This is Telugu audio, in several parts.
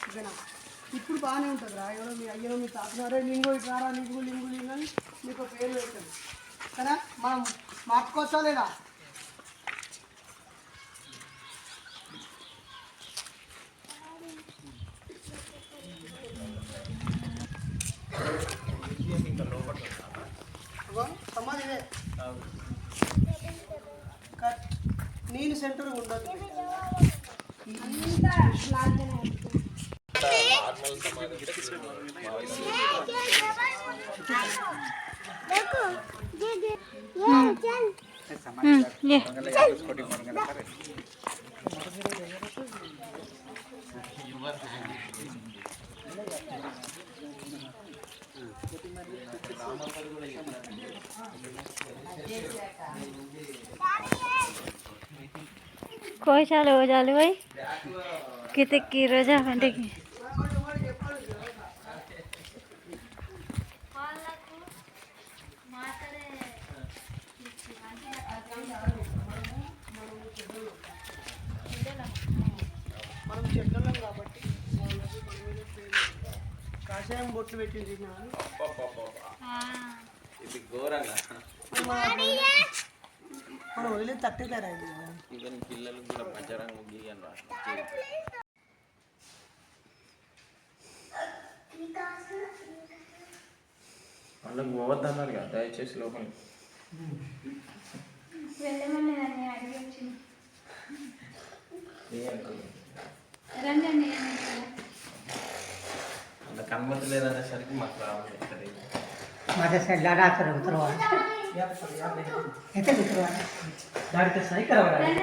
ఓకేనా? ఇప్పుడు బాగానే ఉంటుంది రా. ఎవరో మీ అయ్యో మీ తాతనారే లింగు ఇట్లారా లింగు లింగు లింగు అని మీకు పేరు పెట్టాను కదా. మనం మార్చుకోవచ్చా లేదా? సమాధి ఇదే, నేను సెంటర్ ఉండదు. कोई चालू हो जालू भाई कितने की रोजा घंटे की మనం చెడ్డలం కాబట్టి కాషాయం బొట్లు పెట్టింది ఇది ఘోరంగా మనం వదిలేదు తట్టేదారా ఇది. ఈవెన్ పిల్లలు కూడా పంచరంగు గీయను వాళ్ళకి పోవద్దన్నారు కదా, దయచేసి లోపల వాళ్ళకి అనుమతి లేదనేసరికి మాకు రావాలి. माझ्या साईडला रात्र उतरवा येते उतरवा गाडी तर सही करावं लागेल.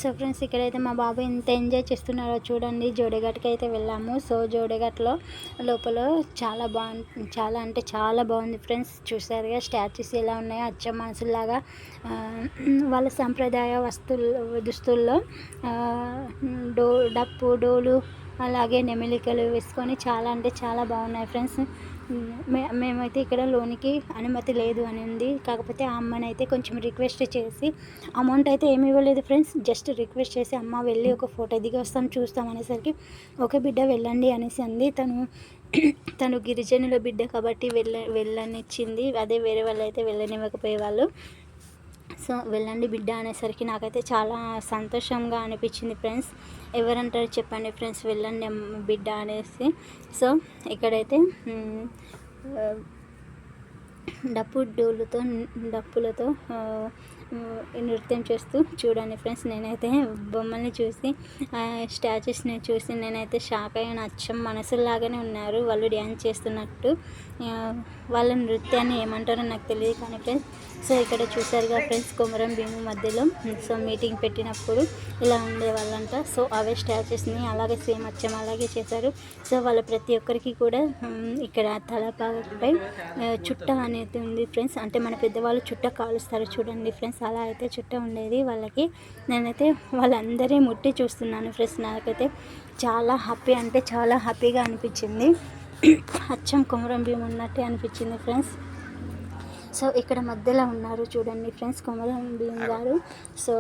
సో ఫ్రెండ్స్ ఇక్కడైతే మా బాబు ఎంత ఎంజాయ్ చేస్తున్నారో చూడండి. జోడేఘాట్కి అయితే వెళ్ళాము. సో జోడేఘాట్లో లోపల చాలా అంటే చాలా బాగుంది ఫ్రెండ్స్. చూసారుగా స్టాచ్యూస్ ఎలా ఉన్నాయో అచ్చం మనుషుల్లాగా వాళ్ళ సంప్రదాయ దుస్తుల్లో డప్పు డోలు అలాగే నెమిలికలు వేసుకొని చాలా అంటే చాలా బాగున్నాయి ఫ్రెండ్స్. మేమైతే ఇక్కడ లోనికి అనుమతి లేదు అని ఉంది. కాకపోతే ఆ అమ్మని అయితే కొంచెం రిక్వెస్ట్ చేసి అమౌంట్ అయితే ఏమి ఇవ్వలేదు ఫ్రెండ్స్. జస్ట్ రిక్వెస్ట్ చేసి అమ్మ వెళ్ళి ఒక ఫోటో దిగి వస్తాం చూస్తాం అనేసరికి ఒక బిడ్డ వెళ్ళండి అనేసి అంది. తను గిరిజనుల బిడ్డ కాబట్టి వెళ్ళనిచ్చింది. అదే వేరే వాళ్ళు అయితే వెళ్ళనివ్వకపోయేవాళ్ళు. సో వెళ్ళండి బిడ్డ అనేసరికి నాకైతే చాలా సంతోషంగా అనిపించింది ఫ్రెండ్స్. ఎవరంటారు చెప్పండి ఫ్రెండ్స్, వెళ్ళండి బిడ్డ అనేసి. సో ఇక్కడైతే డప్పులతో నృత్యం చేస్తూ చూడండి ఫ్రెండ్స్. నేనైతే బొమ్మల్ని చూసి స్టాచ్యూస్ని చూసి నేనైతే షాక్ అయ్యాను. అచ్చం మనసులాగానే ఉన్నారు వాళ్ళు డ్యాన్స్ చేస్తున్నట్టు. వాళ్ళ నృత్యాన్ని ఏమంటారో నాకు తెలియదు కానీ ఫ్రెండ్స్. సో ఇక్కడ చూసారుగా ఫ్రెండ్స్ కొమరం భీము మధ్యలో సో మీటింగ్ పెట్టినప్పుడు ఇలా ఉండేవాళ్ళంట. సో అవే స్టాచ్యూస్ని అలాగే సేమ్ అచ్చం అలాగే చేశారు. సో వాళ్ళ ప్రతి ఒక్కరికి కూడా ఇక్కడ తలపాపై చుట్ట అనేది ఉంది ఫ్రెండ్స్. అంటే మన పెద్దవాళ్ళు చుట్ట కాలుస్తారు చూడండి ఫ్రెండ్స్. అలా అయితే చుట్ట ఉండేది వాళ్ళకి. నేనైతే వాళ్ళందరి ముట్టి చూస్తున్నాను ఫ్రెండ్స్. నాకైతే చాలా హ్యాపీ అంటే చాలా హ్యాపీగా అనిపించింది. అచ్చం కొమరం భీము ఉన్నట్టే అనిపించింది ఫ్రెండ్స్. సో ఇక్కడ మధ్యలో ఉన్నారు చూడండి ఫ్రెండ్స్ కొమరం భీమ్ గారు. సో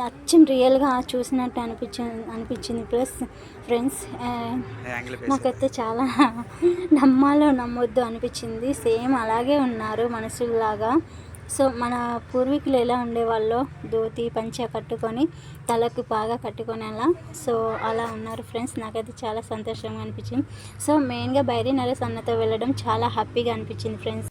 అచ్చం రియల్గా చూసినట్టు అనిపించింది ప్లస్ ఫ్రెండ్స్ నాకైతే చాలా నమ్మొద్దు అనిపించింది. సేమ్ అలాగే ఉన్నారు మనుషుల్లాగా. సో మన పూర్వీకులు ఎలా ఉండేవాళ్ళో ధోతి పంచ కట్టుకొని తలకు బాగా కట్టుకొని సో అలా ఉన్నారు ఫ్రెండ్స్. నాకైతే చాలా సంతోషంగా అనిపించింది. సో మెయిన్గా బైరి నరేష్ అన్నతో వెళ్ళడం చాలా హ్యాపీగా అనిపించింది ఫ్రెండ్స్.